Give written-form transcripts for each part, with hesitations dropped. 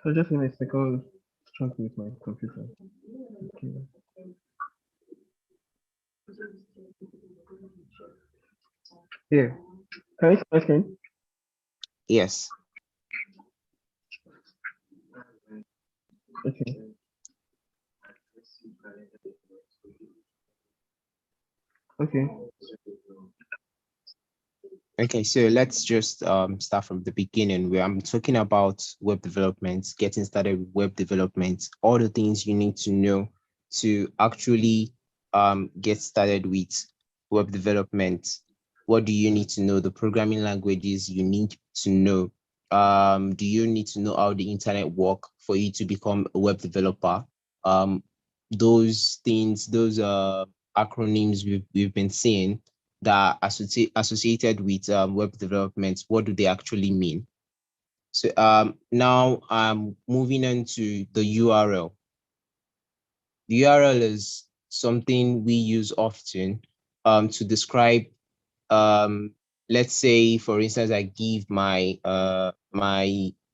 So just give me a second, trying to use my computer. Okay. Here, can you see my screen? Yes. Okay. Okay. Okay, so let's just start from the beginning where I'm talking about web development, getting started with web development, all the things you need to know to actually get started with web development. What do you need to know? The programming languages you need to know. Do you need to know how the internet work for you to become a web developer? Those things, those acronyms we've been seeing that are associated with web development, what do they actually mean? So now I'm moving on to the URL. The URL is something we use often to describe, let's say, for instance, I give my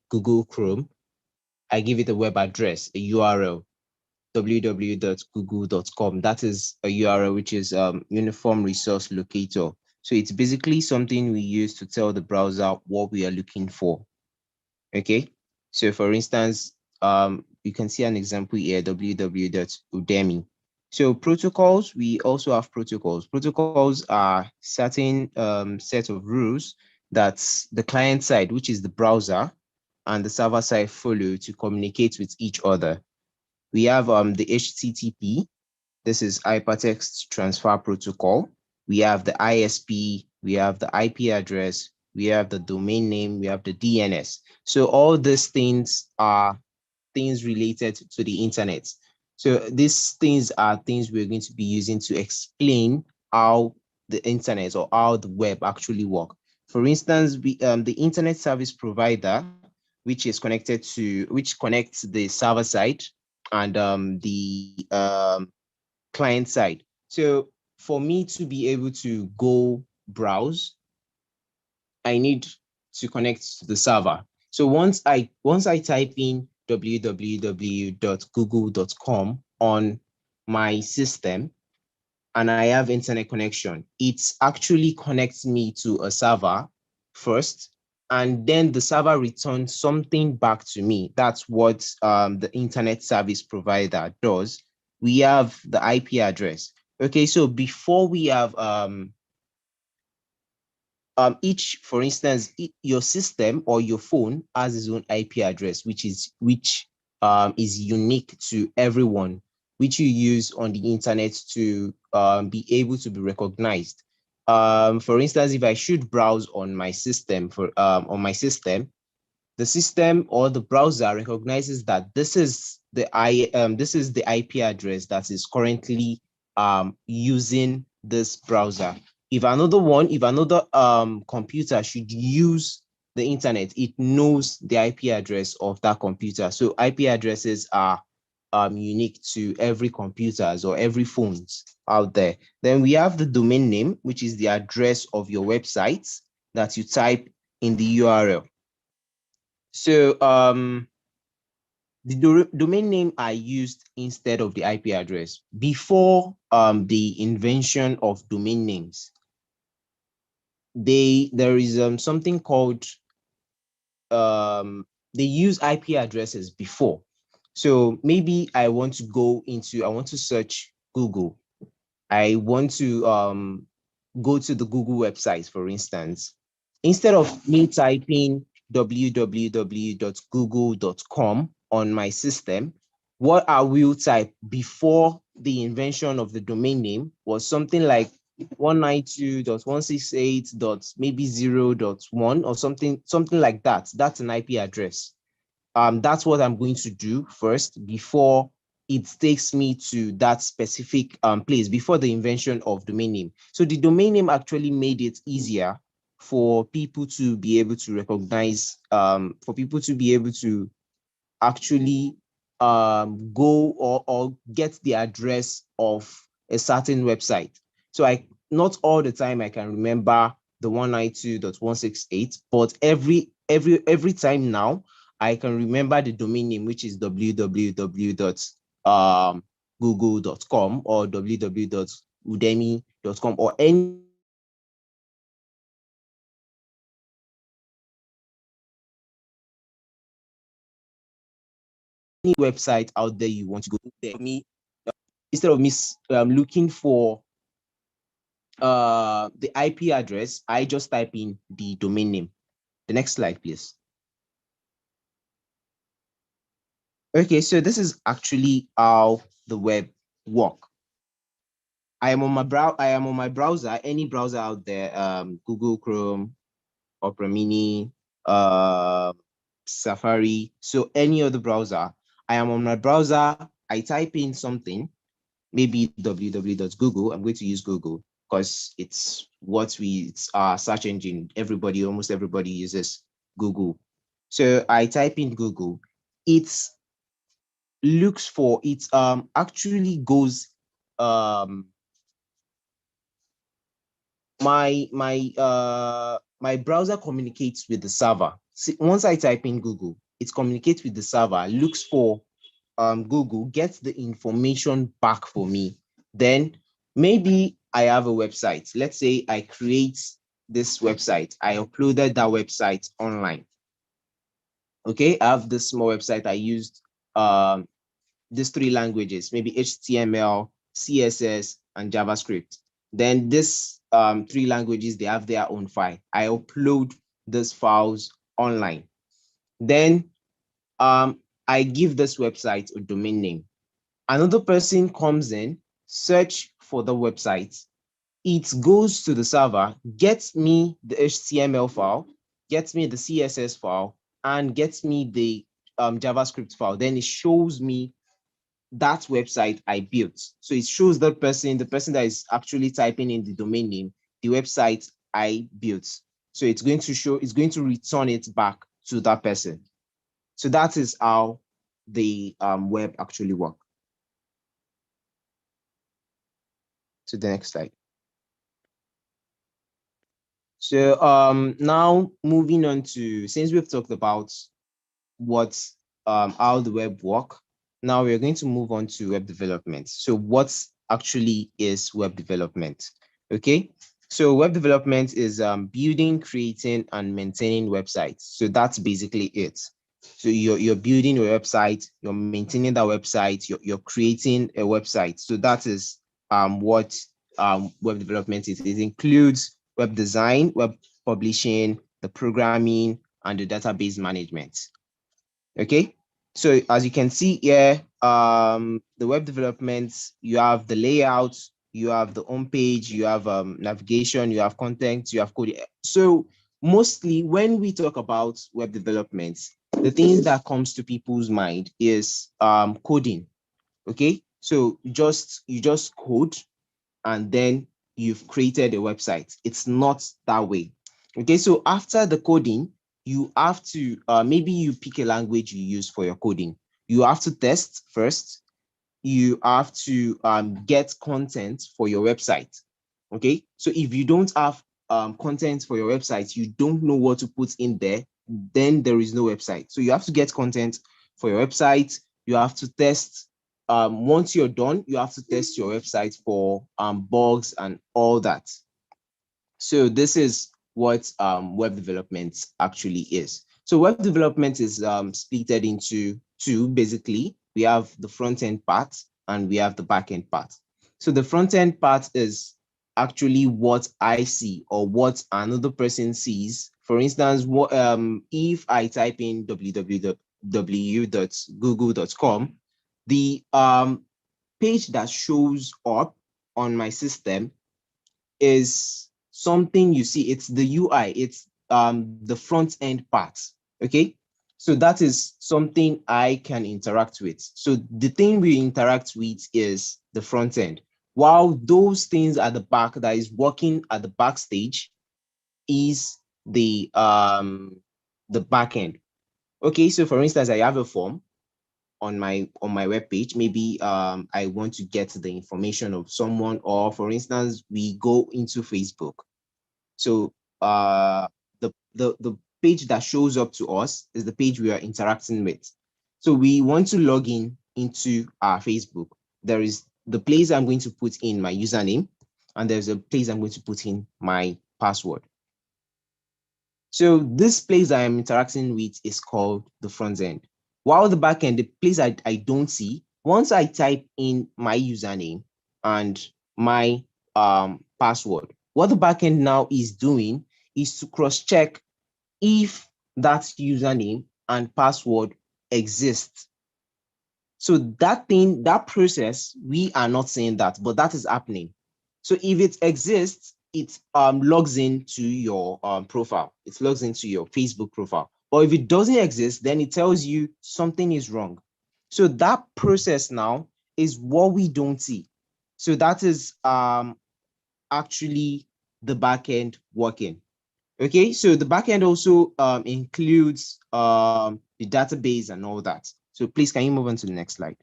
Google Chrome, I give it a web address, a URL, www.google.com. That is a URL, which is Uniform Resource Locator. So it's basically something we use to tell the browser what we are looking for. Okay. So for instance, you can see an example here, www.udemy. So protocols, we also have protocols. Protocols are certain set of rules that the client side, which is the browser, and the server side follow to communicate with each other. We have the HTTP. This is Hypertext Transfer Protocol. We have the ISP. We have the IP address. We have the domain name. We have the DNS. So all these things are things related to the internet. So these things are things we're going to be using to explain how the internet or how the web actually work. For instance, the internet service provider, which connects the server side and the client side. So for me to be able to go browse, I need to connect to the server. So once I type in www.google.com on my system and I have internet connection, it actually connects me to a server first, and then the server returns something back to me. That's what the internet service provider does. We have the IP address. Okay, so before we have for instance, your system or your phone has its own IP address, which is unique to everyone, which you use on the internet to be able to be recognized. For instance, if I should browse on my system the system or the browser recognizes that this is the IP address that is currently using this browser. If another computer should use the internet, it knows the IP address of that computer. So IP addresses are unique to every computers or every phones out there. Then we have the domain name, which is the address of your website that you type in the URL. So the domain name are used instead of the IP address. Before the invention of domain names, there is something called they use IP addresses before. So maybe I want to search Google. I want to go to the Google website, for instance. Instead of me typing www.google.com on my system, what I will type before the invention of the domain name was something like 192.168. maybe 0.1 or something like that. That's an IP address. That's what I'm going to do first before it takes me to that specific place, before the invention of domain name. So the domain name actually made it easier for people to be able to recognize, for people to be able to actually go or get the address of a certain website. So not all the time I can remember the 192.168, but every time now I can remember the domain name, which is www.google.com or www.udemy.com or any website out there you want to go there. Instead of me looking for the IP address, I just type in the domain name. The next slide, please. Okay, so this is actually how the web work. I am on my browser, any browser out there, Google Chrome, Opera Mini, Safari, so any other browser. I am on my browser, I type in something, maybe www.google. I'm going to use Google because it's our search engine. Almost everybody uses Google. So I type in Google. It actually goes my browser communicates with the server. See, once I type in Google, it communicates with the server, looks for Google, gets the information back for me. Then maybe I have a website. Let's say I create this website. I uploaded that website online. Okay, I have this small website. I used these three languages, maybe HTML, CSS, and JavaScript. Then this three languages, they have their own file. I upload these files online. Then I give this website a domain name. Another person comes in, search for the website. It goes to the server, gets me the HTML file, gets me the CSS file, and gets me the JavaScript file. Then it shows me that website I built. So it shows the person that is actually typing in the domain name, the website I built. So it's going to return it back to that person. So that is how the web actually works. To the next slide. So now moving on to, since we've talked about what how the web work, now we're going to move on to web development. So what actually is web development? Okay, so web development is building, creating, and maintaining websites. So that's basically it. So you're building a website, you're maintaining that website, you're creating a website. So that is what web development is. It includes web design, web publishing, the programming, and the database management. Okay, so as you can see here, the web development, you have the layout, you have the home page, you have navigation, you have content, you have coding. So mostly when we talk about web development, the things that comes to people's mind is coding. Okay, so you just code and then you've created a website. It's not that way. Okay, so after the coding, you have to, maybe you pick a language you use for your coding. You have to test first. You have to get content for your website. Okay, so if you don't have content for your website, you don't know what to put in there, then there is no website. So you have to get content for your website. You have to test. Once you're done, you have to test your website for bugs and all that. So this is what web development actually is. So web development is splitted into two, basically. We have the front end part and we have the back end part. So the front end part is actually what I see or what another person sees. For instance, if I type in www.google.com, the page that shows up on my system is something you see. It's the UI, it's the front end part. Okay, so that is something I can interact with. So the thing we interact with is the front end, while those things at the back that is working at the backstage is the backend. Okay, so for instance, I have a form on my web page. Maybe I want to get the information of someone, or for instance, we go into Facebook. So the page that shows up to us is the page we are interacting with. So we want to log in into our Facebook. There is the place I'm going to put in my username, and there's a place I'm going to put in my password. So this place I am interacting with is called the front end. While the back end, the place I don't see, once I type in my username and my password, what the backend now is doing is to cross-check if that username and password exists. So that thing, that process, we are not saying that, but that is happening. So if it exists, it logs into your profile. It logs into your Facebook profile. But if it doesn't exist, then it tells you something is wrong. So that process now is what we don't see. So that is actually the backend working. Okay, so the backend also includes the database and all that. So please, can you move on to the next slide?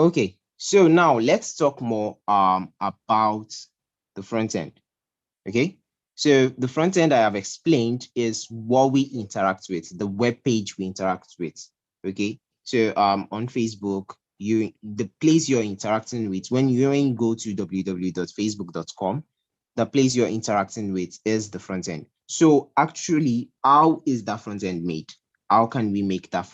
Okay, so now let's talk more about the front end. Okay, so the front end I have explained is what we interact with, the web page we interact with. Okay, so on Facebook, the place you're interacting with when you go to www.facebook.com, the place you're interacting with is the front end. So actually, how is that front end made? How can we make that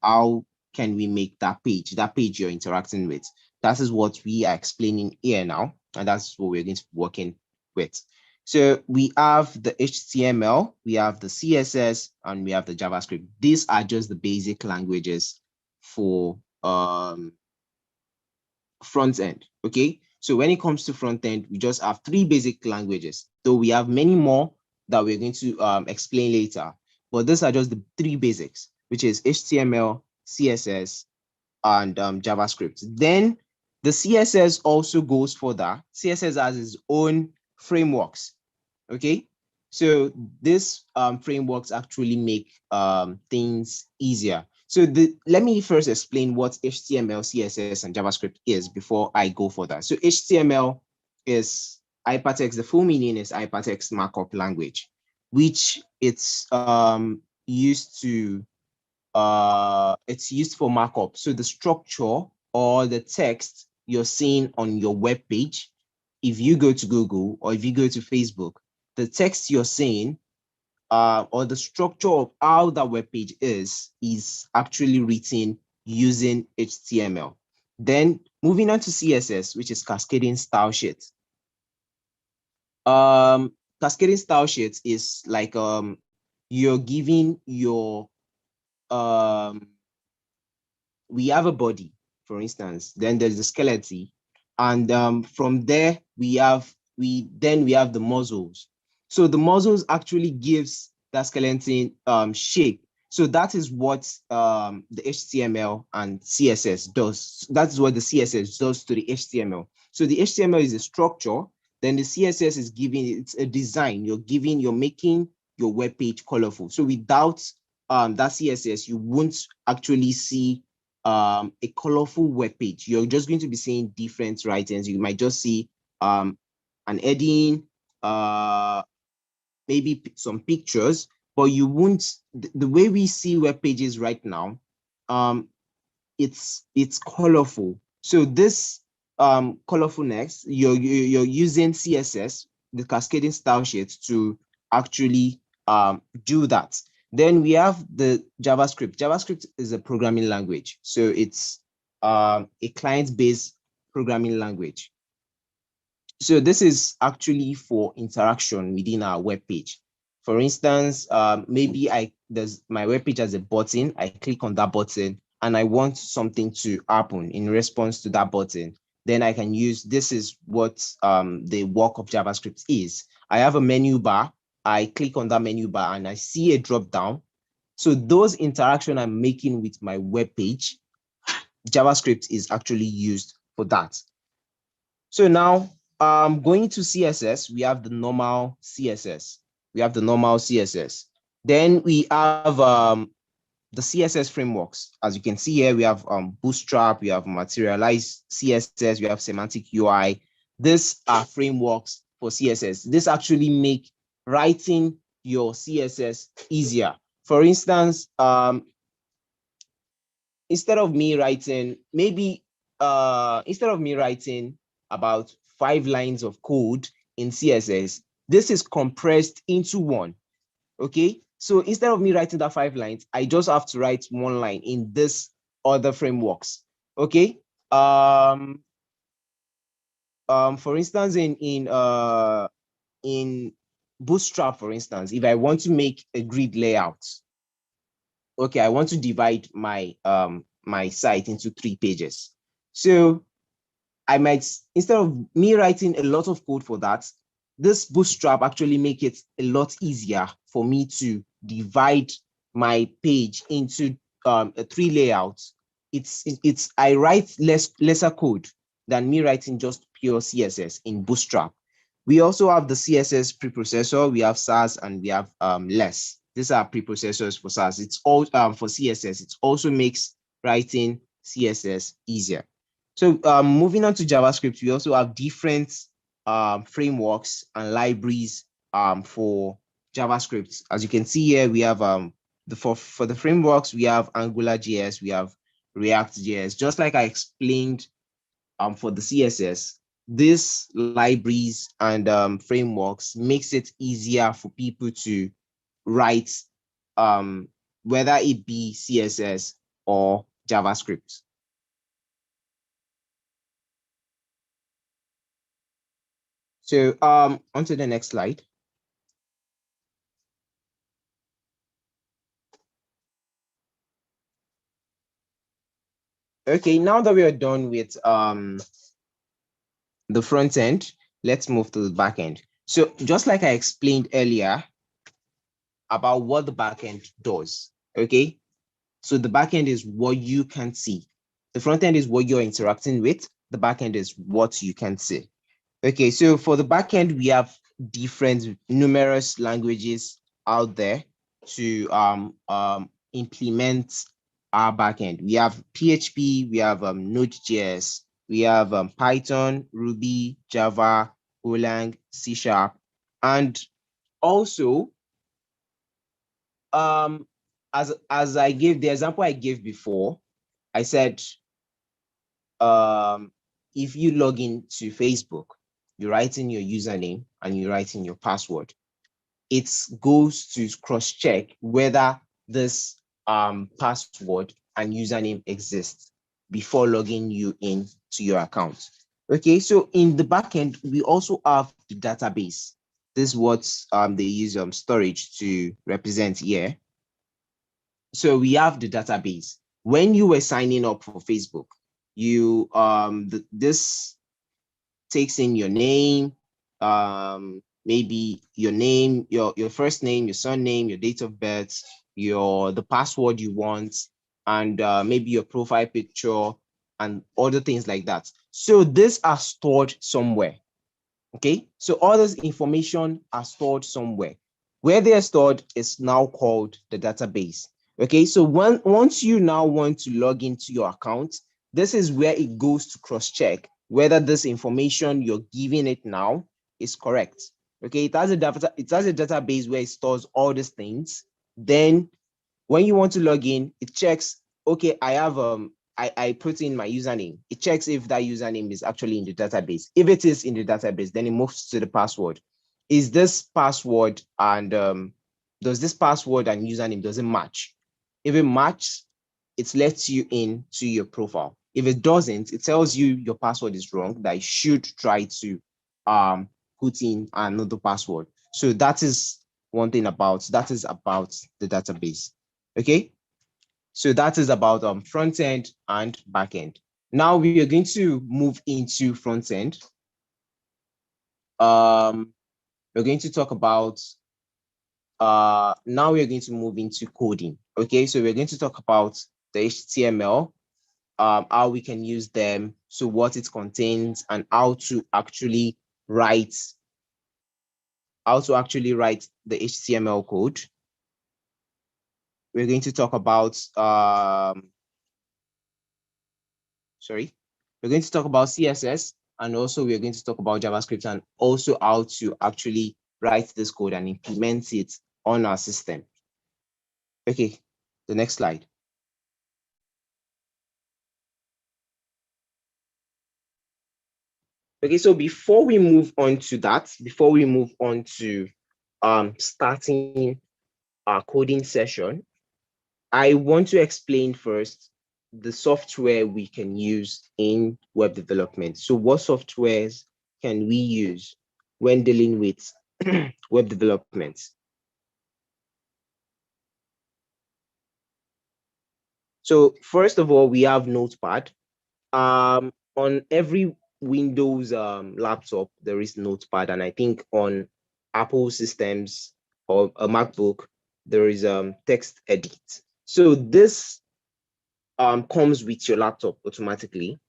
how can we make that page you're interacting with? That is what we are explaining here now, and that's what we're going to be working with. So we have the HTML, we have the CSS, and we have the JavaScript. These are just the basic languages for front end. Okay, so when it comes to front end, we just have three basic languages, though we have many more that we're going to explain later, but these are just the three basics, which is HTML, CSS, and JavaScript. Then the CSS also goes further. CSS has its own frameworks. Okay, so these frameworks actually make things easier. So let me first explain what HTML, CSS, and JavaScript is before I go further. So HTML is hypertext. The full meaning is hypertext markup language, which it's used for markup. So the structure or the text you're seeing on your web page, if you go to Google or if you go to Facebook, the text you're seeing or the structure of how that web page is actually written using HTML. Then moving on to CSS, which is cascading style sheet. Cascading style sheet is like you're giving your we have a body, for instance, then there's the skeleton, and from there we have the muscles. So the muscles actually gives that skeleton shape. So that is what the HTML and CSS does. That's what the CSS does to the HTML. So the HTML is a structure, then the CSS is giving it's a design. You're making your web page colorful. So without that CSS, you won't actually see a colorful web page. You're just going to be seeing different writings. You might just see an heading, maybe some pictures, but you won't. The way we see web pages right now, it's colorful. So this colorfulness, you're using CSS, the cascading style sheet, to actually do that. Then we have the JavaScript. JavaScript is a programming language. So it's a client-based programming language. So this is actually for interaction within our web page. For instance, maybe there's my web page has a button. I click on that button and I want something to happen in response to that button. Then I can use, this is what the work of JavaScript is. I have a menu bar. I click on that menu bar and I see a drop down. So those interaction I'm making with my web page, JavaScript is actually used for that. So now, going to CSS, we have the normal CSS. We have the normal CSS. Then we have the CSS frameworks. As you can see here, we have Bootstrap, we have Materialize CSS, we have Semantic UI. These are frameworks for CSS. This actually make writing your CSS easier. For instance, instead of me writing about 5 lines of code in CSS, this is compressed into one. Okay, so instead of me writing that 5 lines, I just have to write 1 line in this other frameworks. Okay, for instance, in Bootstrap, for instance, if I want to make a grid layout, okay, I want to divide my site into 3 pages. So I might, instead of me writing a lot of code for that, this Bootstrap actually make it a lot easier for me to divide my page into a 3 layouts. It's I write lesser code than me writing just pure CSS in Bootstrap. We also have the CSS preprocessor, we have SAS, and we have less. These are preprocessors for SAS. It's all for CSS. It also makes writing CSS easier. So moving on to JavaScript, we also have different frameworks and libraries for JavaScript. As you can see here, we have for the frameworks, we have AngularJS, we have React.js. Just like I explained for the CSS, these libraries and frameworks makes it easier for people to write, whether it be CSS or JavaScript. So on to the next slide. Okay, now that we are done with the front end, let's move to the back end. So just like I explained earlier about what the back end does, okay? So the back end is what you can see. The front end is what you're interacting with. The back end is what you can see. Okay, so for the back end, we have different numerous languages out there to implement our backend. We have PHP, we have Node.js, we have Python, Ruby, Java, Golang, C Sharp, and also as I gave the example I gave before, I said if you log into Facebook, you write in your username and you write in your password. It goes to cross-check whether this password and username exists before logging you in to your account. Okay, so in the backend, we also have the database. This is what they use storage to represent here. So we have the database. When you were signing up for Facebook, you this takes in your name, maybe your name, your first name, your surname, your date of birth, the password you want, and maybe your profile picture and other things like that. So these are stored somewhere. Okay, so all this information are stored somewhere. Where they are stored is now called the database. Okay, so once you now want to log into your account, this is where it goes to cross-check whether this information you're giving it now is correct. Okay, it has a database where it stores all these things. Then when you want to log in, it checks, okay, I put in my username. It checks if that username is actually in the database. If it is in the database, then it moves to the password. Is this password and does this password and username doesn't match? If it matches, it lets you in to your profile. If it doesn't, it tells you your password is wrong, that you should try to put in another password. So that is one thing about the database. Okay, so that is about front end and back end. Now we are going to move into front end. We're going to talk about now we're going to move into coding. Okay, so we're going to talk about the HTML, how we can use them, so what it contains, and how to actually write the HTML code. We're going to talk about we're going to talk about CSS, and also we're going to talk about JavaScript, and also how to actually write this code and implement it on our system. Okay, the next slide. Okay, so before we move on to starting our coding session, I want to explain first the software we can use in web development. So what softwares can we use when dealing with web development? So first of all, we have Notepad. On every Windows laptop, there is Notepad, and I think on Apple systems or a MacBook, there is text edit. So this comes with your laptop automatically.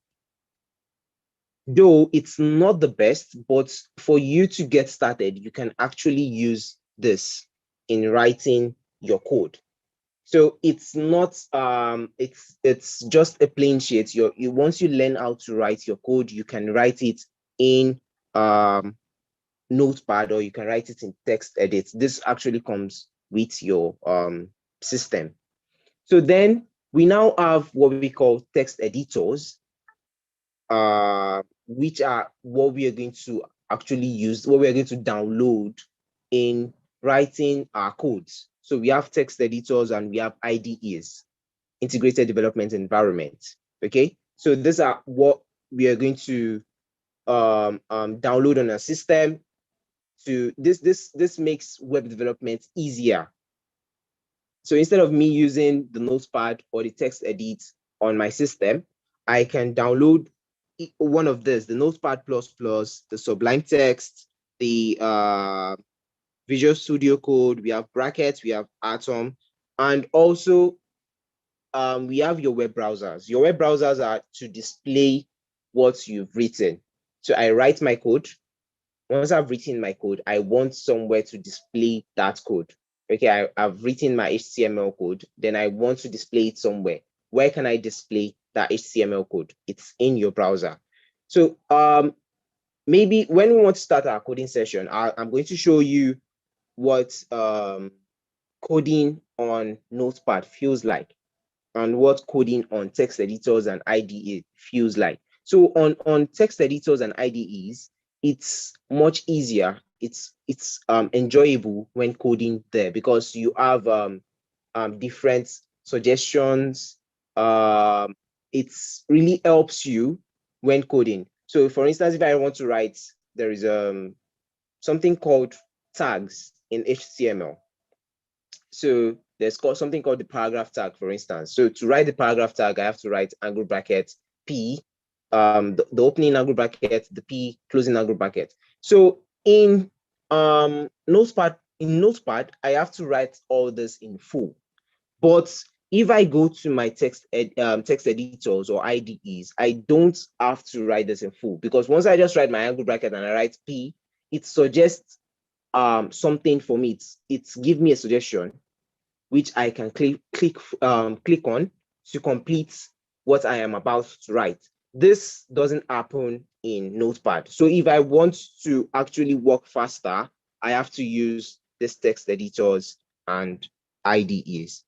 Though it's not the best, but for you to get started, you can actually use this in writing your code. So it's not it's just a plain sheet. You once you learn how to write your code, you can write it in Notepad, or you can write it in text edit. This actually comes with your system. So then we now have what we call text editors, which are what we are going to actually use, what we are going to download in writing our codes. So we have text editors and we have IDEs, integrated development environment. Okay, so these are what we are going to download on our system. To this makes web development easier. So instead of me using the Notepad or the text edit on my system, I can download one of this, the Notepad++, the Sublime Text, the Visual Studio Code. We have brackets, we have Atom, and also we have your web browsers. Your web browsers are to display what you've written. So I write my code. Once I've written my code, I want somewhere to display that code. Okay, I've written my HTML code, then I want to display it somewhere. Where can I display that HTML code? It's in your browser. So maybe when we want to start our coding session, I'm going to show you what coding on Notepad feels like, and what coding on text editors and IDE feels like. So on text editors and IDEs, it's much easier. It's enjoyable when coding there, because you have different suggestions. It's really helps you when coding. So for instance, if I want to write, there is something called tags in HTML. So there's something called the paragraph tag, for instance. So to write the paragraph tag, I have to write angle bracket P, the opening angle bracket, the P, closing angle bracket. So in Notepad, I have to write all this in full. But if I go to my text editors or IDEs, I don't have to write this in full, because once I just write my angle bracket and I write P, it suggests something for me. It's give me a suggestion which I can click on to complete what I am about to write. This doesn't happen in Notepad. So if I want to actually work faster, I have to use this text editors and IDEs.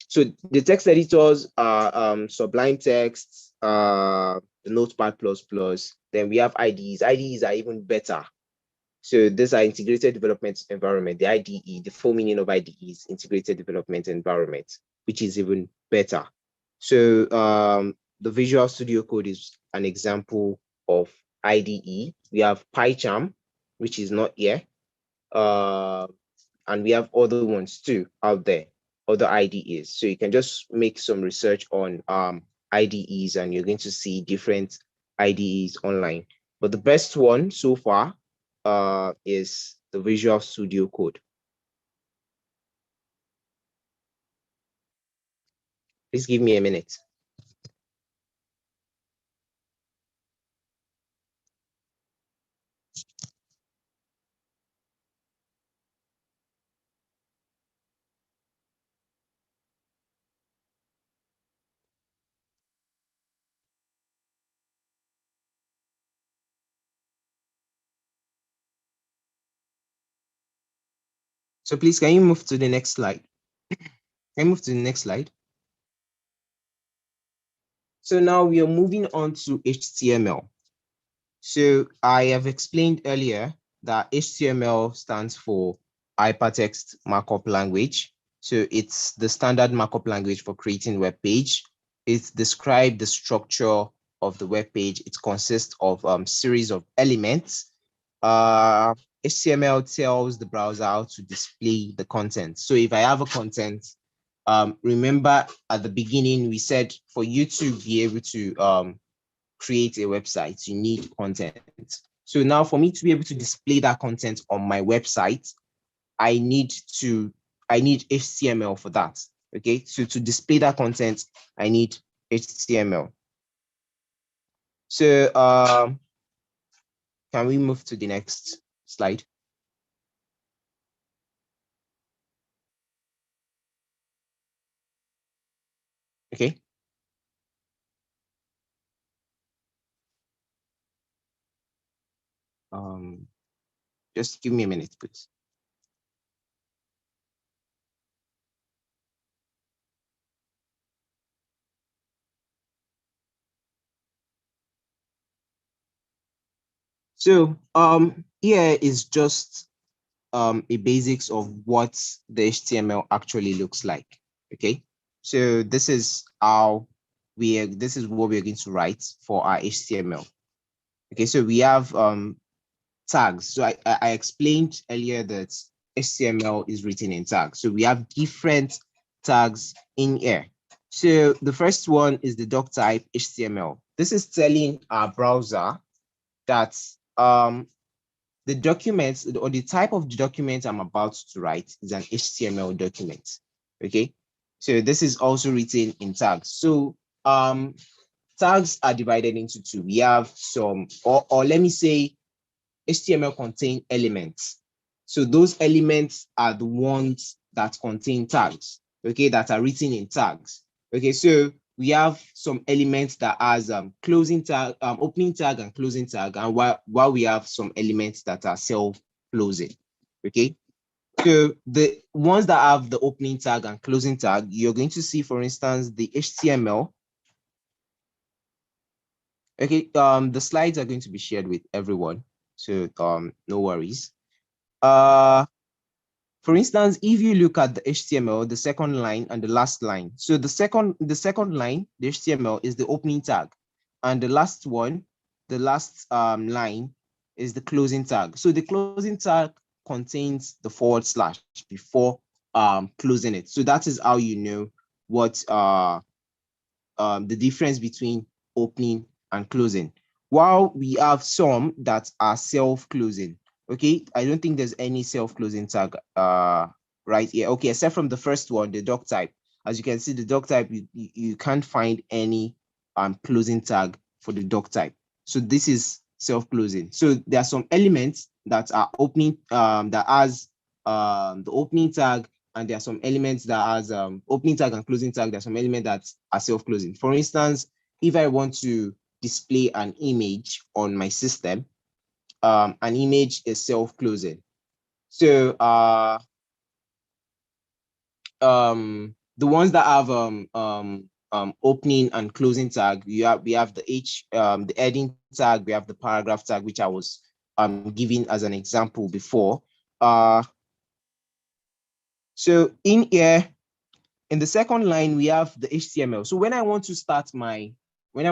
So the text editors are Sublime Text, the Notepad++. Then we have IDEs. IDEs are even better. So these are integrated development environment. The IDE, the full meaning of IDE is integrated development environment, which is even better. So the Visual Studio Code is an example of IDE. We have PyCharm, which is not here. And we have other ones too out there, other IDEs. So you can just make some research on IDEs, and you're going to see different IDEs online. But the best one so far is the Visual Studio Code. Please give me a minute. So please, can you move to the next slide? Can you move to the next slide? So now we are moving on to HTML. So I have explained earlier that HTML stands for Hypertext Markup Language. So it's the standard markup language for creating web page. It describes the structure of the web page. It consists of series of elements. HTML tells the browser how to display the content. So if I have a content, remember at the beginning we said for you to be able to create a website, you need content. So now for me to be able to display that content on my website, I need HTML for that. Okay, so to display that content, I need HTML. So can we move to the next slide? Okay. Just give me a minute, please. So here is just a basics of what the HTML actually looks like. Okay, so this is how this is what we're going to write for our HTML. Okay, so we have tags. So I explained earlier that HTML is written in tags. So we have different tags in here. So the first one is the doc type HTML. This is telling our browser that the document or the type of document I'm about to write is an HTML document. Okay, so this is also written in tags. So tags are divided into two. We have some, or let me say, HTML contain elements. So those elements are the ones that contain tags, okay, that are written in tags. Okay, so we have some elements that has closing tag, opening tag and closing tag, and while we have some elements that are self-closing. Okay, so the ones that have the opening tag and closing tag, you're going to see, for instance, the HTML. Okay, the slides are going to be shared with everyone, so no worries. For instance, if you look at the HTML, the second line and the last line. So the second line, the HTML, is the opening tag, and the last one, the last line, is the closing tag. So the closing tag contains the forward slash before closing it. So that is how you know what the difference between opening and closing. While we have some that are self-closing. Okay, I don't think there's any self-closing tag right here. Okay, except from the first one, the doc type. As you can see, the doc type, you can't find any closing tag for the doc type. So this is self-closing. So there are some elements that are opening, that has the opening tag, and there are some elements that has opening tag and closing tag. There's some elements that are self-closing. For instance, if I want to display an image on my system, an image is self-closing. So the ones that have opening and closing tag, we have the heading tag, we have the paragraph tag, which I was giving as an example before. So in here, in the second line, we have the HTML. So when I want to start my my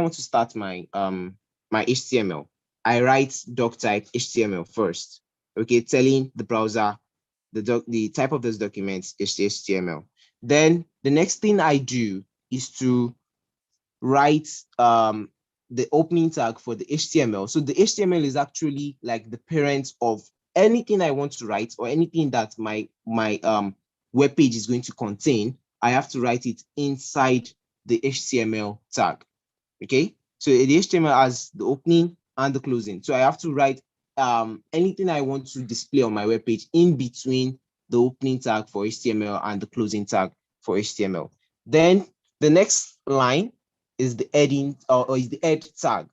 HTML, I write doc type HTML first. Okay, telling the browser the type of this document is HTML. Then the next thing I do is to write the opening tag for the HTML. So the HTML is actually like the parent of anything I want to write, or anything that my web page is going to contain. I have to write it inside the HTML tag. Okay, so the HTML has the opening and the closing. So I have to write anything I want to display on my web page in between the opening tag for HTML and the closing tag for HTML. Then the next line is the heading, or is the head tag.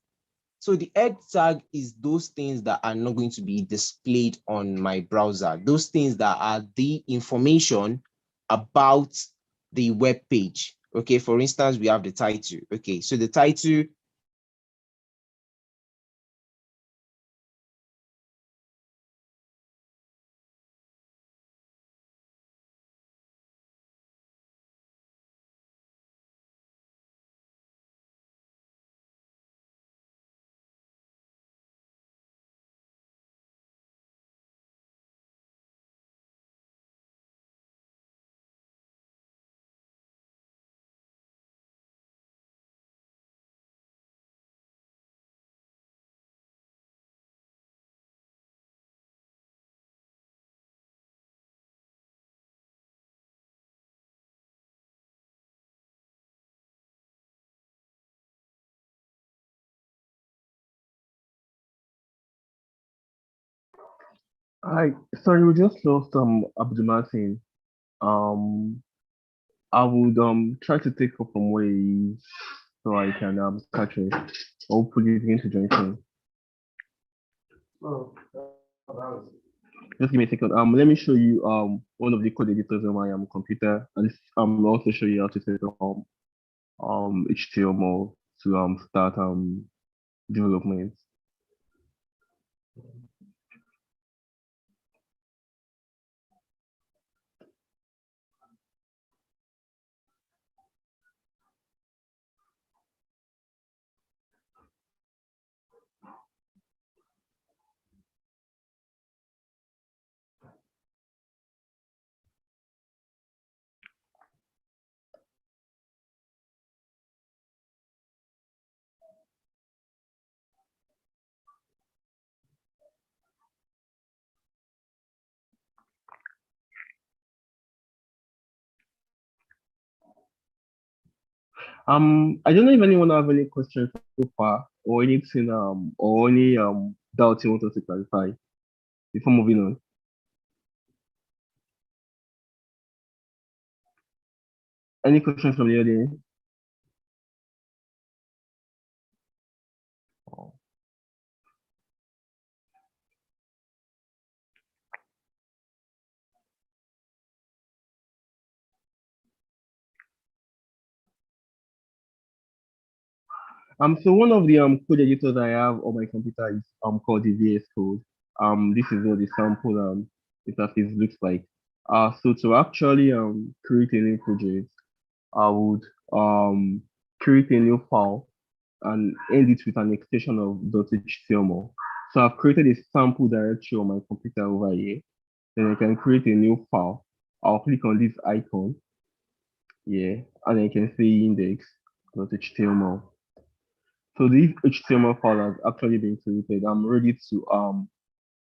So the head tag is those things that are not going to be displayed on my browser, those things that are the information about the web page. Okay, for instance, we have the title. Okay, so the title I sorry, we just lost Abdul Martin. Um, I would try to take up from where he is so I can catch him. Hopefully he's going to join soon. Just give me a second. Let me show you one of the code editors on my computer, and also show you how to set up HTML to start development. I don't know if anyone have any questions so far or anything or any doubts you want us to clarify before moving on. Any questions from the audience? So one of the code editors I have on my computer is called the VS Code. This is what the sample interface looks like. So to actually create a new project, I would create a new file and end it with an extension of .html. So I've created a sample directory on my computer over here. Then I can create a new file. I'll click on this icon, yeah, and I can say index.html. So this HTML file has actually been created. I'm ready to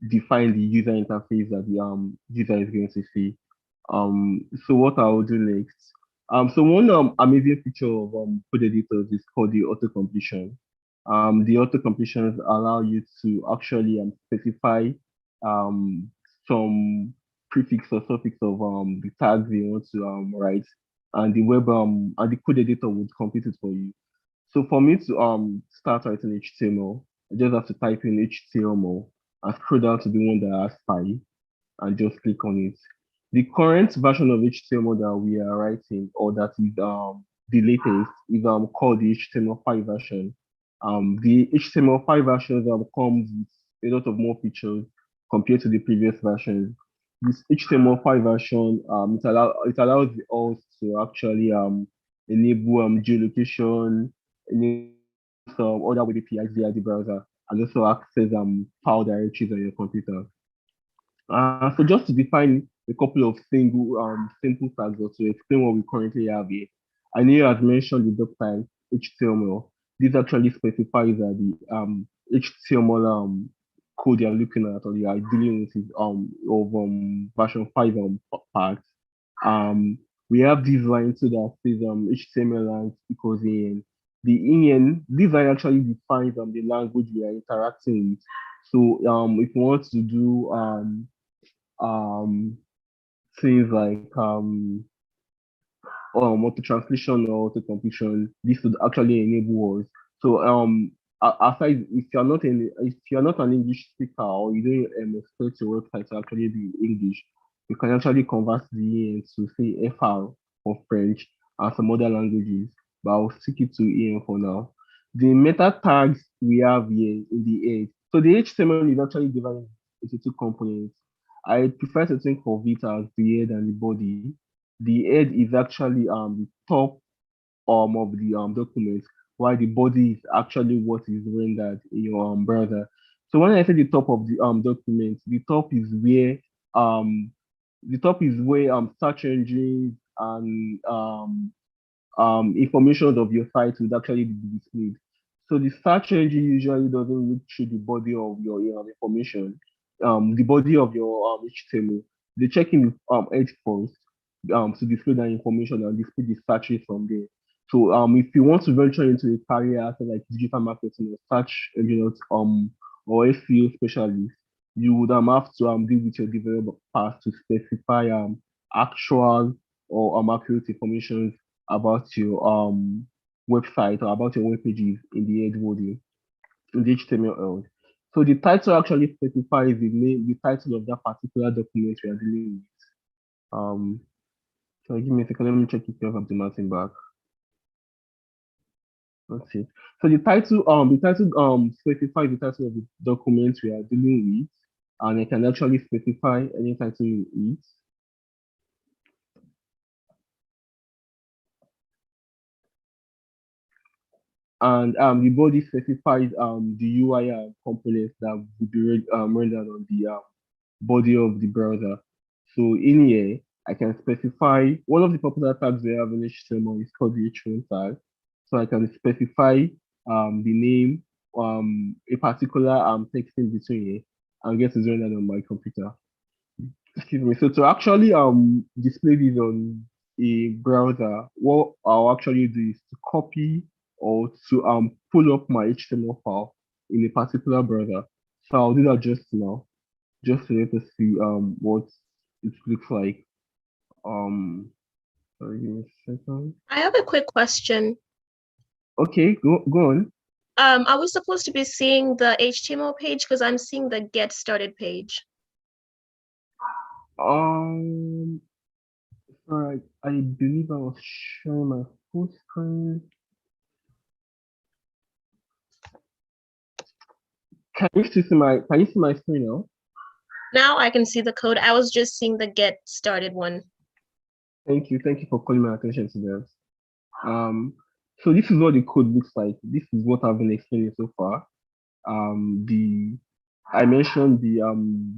define the user interface that the user is going to see. So what I will do next. So one amazing feature of code editors is called the auto completion. The auto completions allow you to actually specify um some prefix or suffix of the tags you want to write, and the web and the code editor would complete it for you. So for me to start writing HTML, I just have to type in HTML and scroll down to the one that has 5 and just click on it. The current version of HTML that we are writing, or that is the latest, is called the HTML5 version. The HTML5 version comes with a lot of more features compared to the previous versions. This HTML5 version it allows us to actually enable geolocation, enable some other web APIs via the browser, and also access file directories on your computer. So just to define a couple of simple tags or to explain what we currently have here. I know you have mentioned the doctype HTML. This actually specifies that the HTML code you're looking at or you are dealing with is of version 5 parts. Um we have this line so that says HTML lines equals in this line actually defines the language we are interacting with. So if you want to do um things like auto translation or auto completion, this would actually enable us. So aside if you're not an English speaker or you don't expect your website to actually be in English, you can actually convert the EN to say FR for French and some other languages. But I'll stick it to EN for now. The meta tags we have here in the head. So the HTML is actually divided into two components. I prefer to think of it as the head and the body. The head is actually the top of the document, while the body is actually what is rendered in your browser. So when I say the top of the document, um the top is where search engines and information of your site would actually be displayed. So the search engine usually doesn't look through the body of your information, the body of your HTML. They check in the edge first to display that information and display the searches from there. So if you want to venture into a career so like digital marketing or search engine or SEO specialist, you would have to deal with your developer to specify actual or accurate information about your website or about your web pages in the head body, in the HTML. So the title actually specifies the title of that particular document we are dealing with. So give me a second, let me check if you have the Martin back. Let's see. So the title specifies the title of the document we are dealing with, and I can actually specify any title in it. And the body specifies the UI components that will be rendered on the body of the browser. So in here, I can specify one of the popular tags we have in HTML is called the H1 tag. So I can specify the name, a particular text in between here, and get it rendered on my computer. Excuse me. So to actually display this on a browser, what I'll actually do is to copy or to pull up my HTML file in a particular browser. So I'll do that just now, just to let us see what it looks like. Um, sorry, give me a second. I have a quick question. Okay, go on. Are we supposed to be seeing the HTML page? Because I'm seeing the get started page. Um, sorry, I believe I was sharing my full screen. Can you see my screen now? Now I can see the code. I was just seeing the get started one. Thank you for calling my attention to that. So this is what the code looks like. This is what I've been explaining so far. The I mentioned the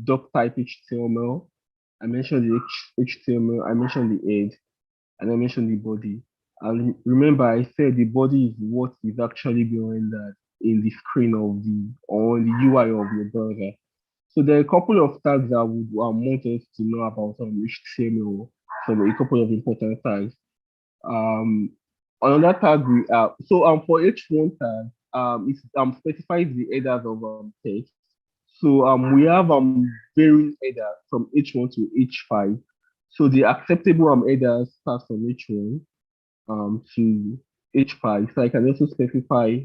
doc type HTML. I mentioned the HTML. I mentioned the head, and I mentioned the body. And remember, I said the body is what is actually being rendered in the screen of the or on the UI of your browser. So there are a couple of tags I would want us to know about HTML. A couple of important tags. Um, Another tag we for H1 tag it specifies the headers of text. So we have varying headers from H1 to H5. So the acceptable headers start from H1 to H5. So I can also specify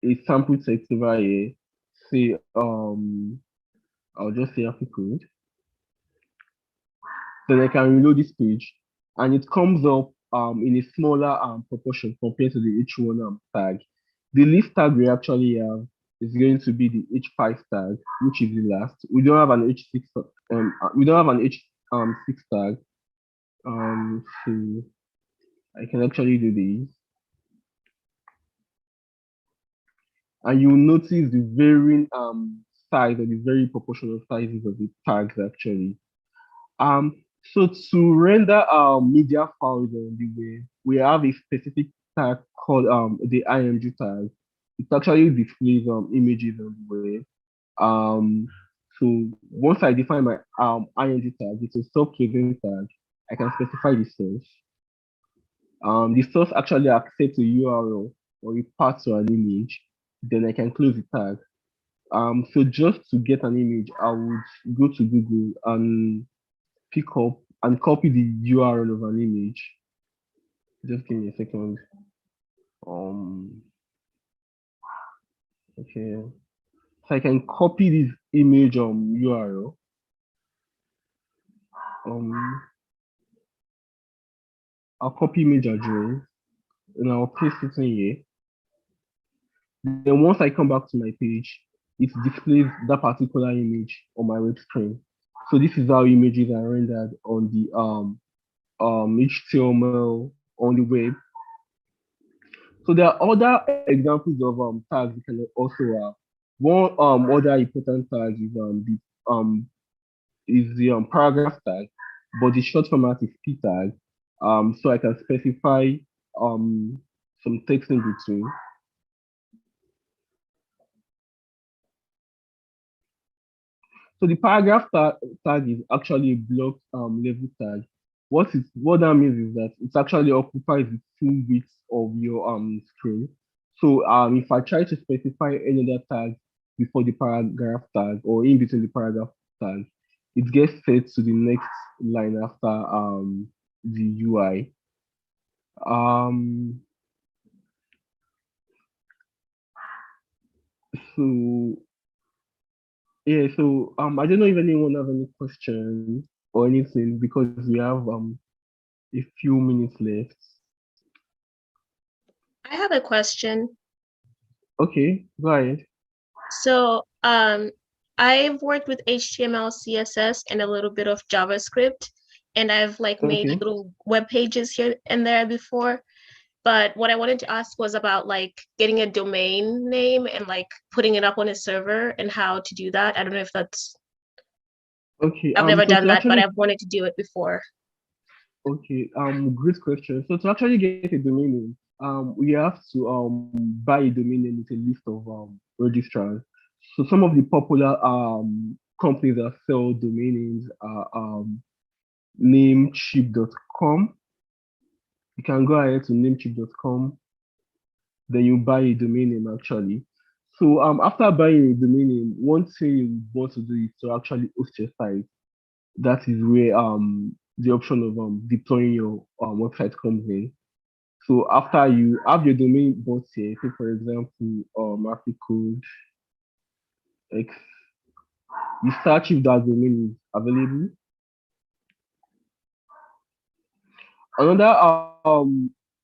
a sample text over here. Say I'll just say AfriCode. Then I can reload this page and it comes up in a smaller proportion compared to the H1 tag. The least tag we actually have is going to be the H5 tag, which is the last. We don't have an H6 we don't have an H6 tag. So I can actually do this. And you'll notice the varying size or the very proportional sizes of the tags actually. So to render our media files on the way, we have a specific tag called the img tag. It actually displays images on the way. So once I define my img tag, it's a self-closing tag. I can specify the source. The source actually accepts a URL or a path to an image. Then I can close the tag. So just to get an image, I would go to Google and pick up and copy the URL of an image. Just give me a second. Um, Okay. So I can copy this image URL. Um, I'll copy image address and I'll paste it in here. Then once I come back to my page, it displays that particular image on my web screen. So this is how images are rendered on the HTML on the web. So there are other examples of tags you can also have. One other important tag is the paragraph tag, but the short format is p tag. So I can specify um some text in between. So the tag is actually a block level tag. What that means is that it actually occupies the full width of your screen. So if I try to specify any other tag before the paragraph tag or in between the paragraph tag, it gets set to the next line after the UI. Um so yeah, so I don't know if anyone have any questions or anything because we have a few minutes left. I have a question. Okay, go ahead. So, I've worked with HTML, CSS, and a little bit of JavaScript, and I've like made Okay. little web pages here and there before. But what I wanted to ask was about like getting a domain name and like putting it up on a server and how to do that. I don't know if that's, Okay. I've never So done to that, but actually I've wanted to do it before. okay, great question. So to actually get a domain name, we have to buy a domain name with a list of registrars. So some of the popular companies that sell domain names are namecheap.com. You can go ahead to namecheap.com, then you buy a domain name actually. So after buying a domain name, one thing you want to do is to actually host your site. That is where the option of deploying your website comes in. So after you have your domain bought here, say for example AfricodeX, you search if that domain is available.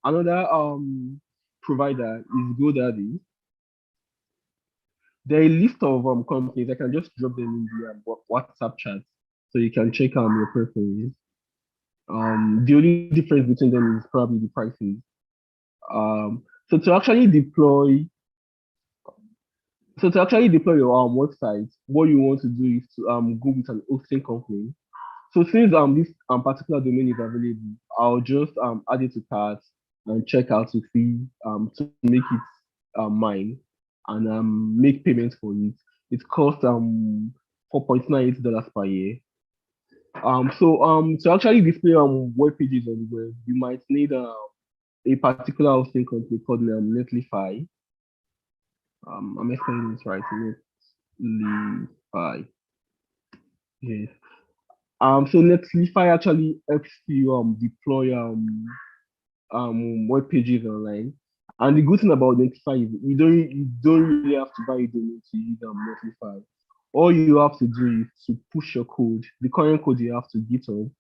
Another provider is GoDaddy. There are a list of companies. I can just drop them in the WhatsApp chat so you can check your preferences. The only difference between them is probably the prices. So to actually deploy your website, what you want to do is to go with an hosting company. So since this particular domain is available, I'll just add it to cart and check out to see to make it mine and make payments for it. It costs $4.98 per year. To actually display web pages on the web, you might need a particular hosting company called Netlify. I'm explaining this right. Netlify. Yes. So Netlify actually helps you deploy web pages online. And the good thing about Netlify is you don't really have to buy a domain to use Netlify. All you have to do is to push your code, the current code you have to GitHub.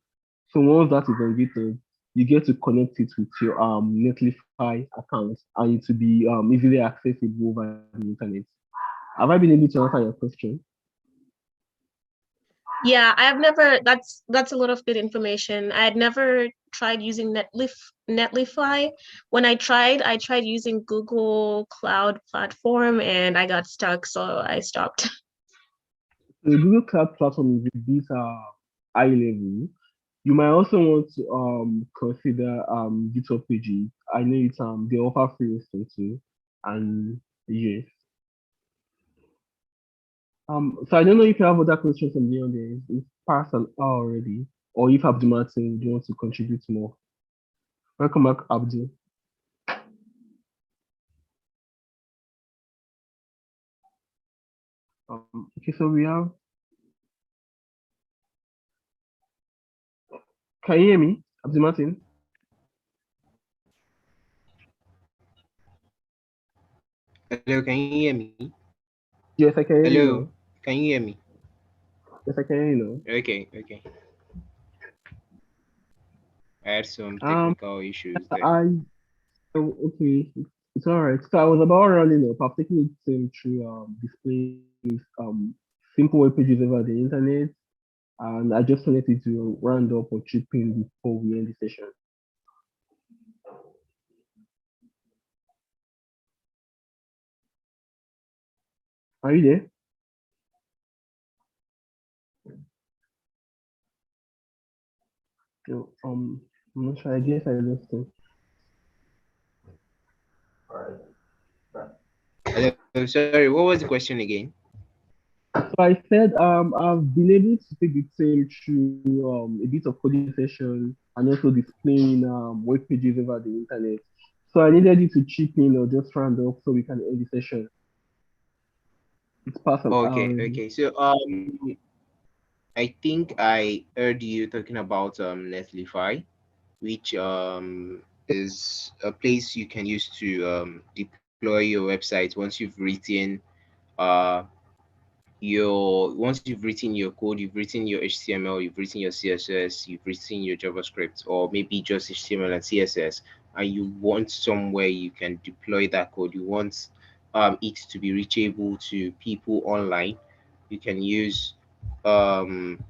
So once that is on GitHub, you get to connect it with your Netlify account and it will be easily accessible over the internet. Have I been able to answer your question? Yeah, I've never, that's a lot of good information. I had never tried using Netlify. When I tried using Google Cloud Platform and I got stuck, so I stopped. The Google Cloud Platform is a bit high level. You might also want to consider GitHub pages. I know it's they offer free hosting too, and yes. So I don't know if you have other questions from the audience. It's past an hour already, or if Abdul Martin would you want to contribute more. Welcome back, Abdul. Okay, so we have. Can you hear me, Abdul Martin? Hello, can you hear me? Yes, I can hear you Hello, now. can you hear me? Yes, I can hear you now. Okay, okay. I had some Um, technical issues there. I okay, it's all right. So I was about running up. I've taken it through displaying simple web pages over the internet, and I just wanted it to round up or chip in before we end the session. Are you there? No, I'm not sure. I guess I lost him. Hello, sorry, what was the question again? So I said I've been able to take the same through a bit of coding session and also displaying web pages over the internet. So I needed you to chip in or just round up so we can end the session. It's past an hour Okay, already. okay. So I think I heard you talking about Netlify, which is a place you can use to deploy your website once you've written uh once you've written your code, you've written your HTML, you've written your CSS, you've written your JavaScript, or maybe just HTML and CSS, and you want somewhere you can deploy that code. You want it to be reachable to people online. You can use um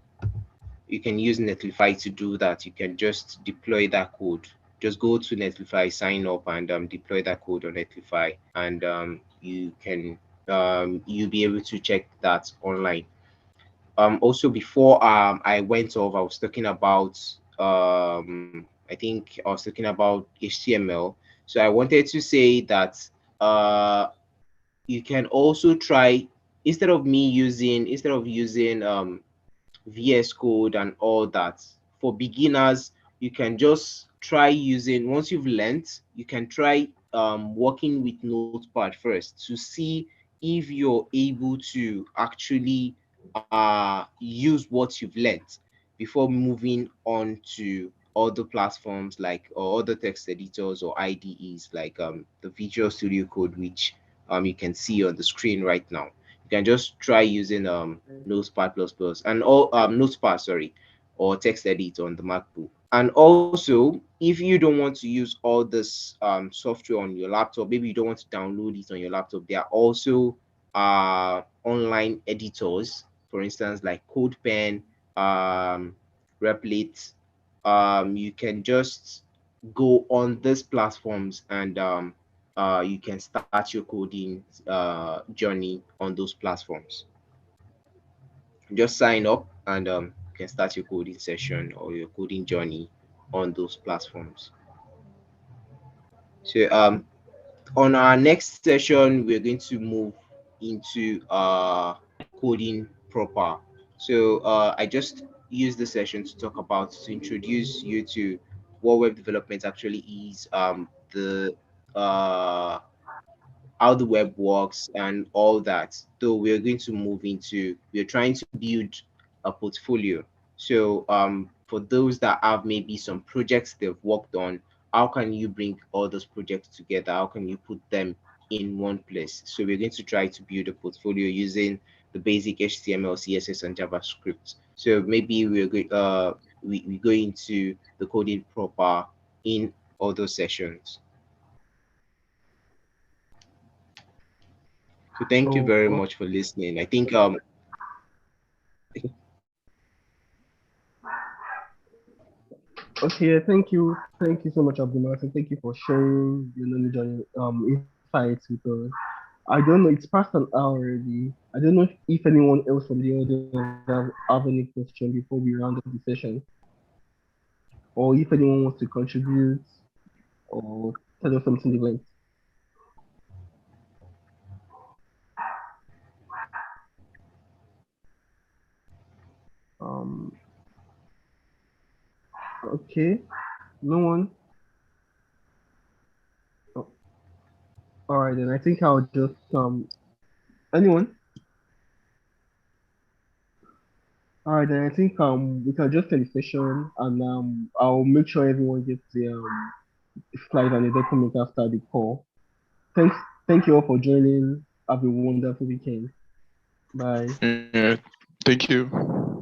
you can use Netlify to do that. You can just deploy that code. Just go to Netlify, sign up, and deploy that code on Netlify, and you can you'll be able to check that online. Also, before I went off, I was talking about I think I was talking about HTML. So I wanted to say that uh you can also try, instead of using VS Code and all that. For beginners, you can just try using, once you've learned, you can try working with Notepad first to see if you're able to actually use what you've learned before moving on to other platforms like or other text editors or IDEs like the Visual Studio Code, which you can see on the screen right now. You can just try using Notepad plus plus and all Notepad, sorry, or text edit on the MacBook. And also, if you don't want to use all this software on your laptop, maybe you don't want to download it on your laptop, there are also online editors, for instance, like CodePen, um, Replit. You can just go on these platforms and you can start your coding journey on those platforms. Just sign up and you can start your coding session or your coding journey on those platforms. So on our next session, we're going to move into coding proper. So I just used the session to talk about, to introduce you to what web development actually is, the uh, how the web works and all that. So we're trying to build a portfolio. So for those that have maybe some projects they've worked on, how can you bring all those projects together? How can you put them in one place? So we're going to try to build a portfolio using the basic HTML, CSS, and JavaScript. So maybe we go into the coding proper in all those sessions. So thank you Oh, very oh, much for listening. I think okay. Thank you so much, Abdul. Thank you for sharing your knowledge and insights with us. I don't know. It's past an hour already. I don't know if anyone else from the audience have any question before we round up the session, or if anyone wants to contribute or tell us something they learned. Um. Okay. No one. Oh, all right then. I think I'll just anyone. All right then. I think we can just end the session and I'll make sure everyone gets the slide and the document after the call. Thanks. Thank you all for joining. Have a wonderful weekend. Bye. Yeah. Thank you.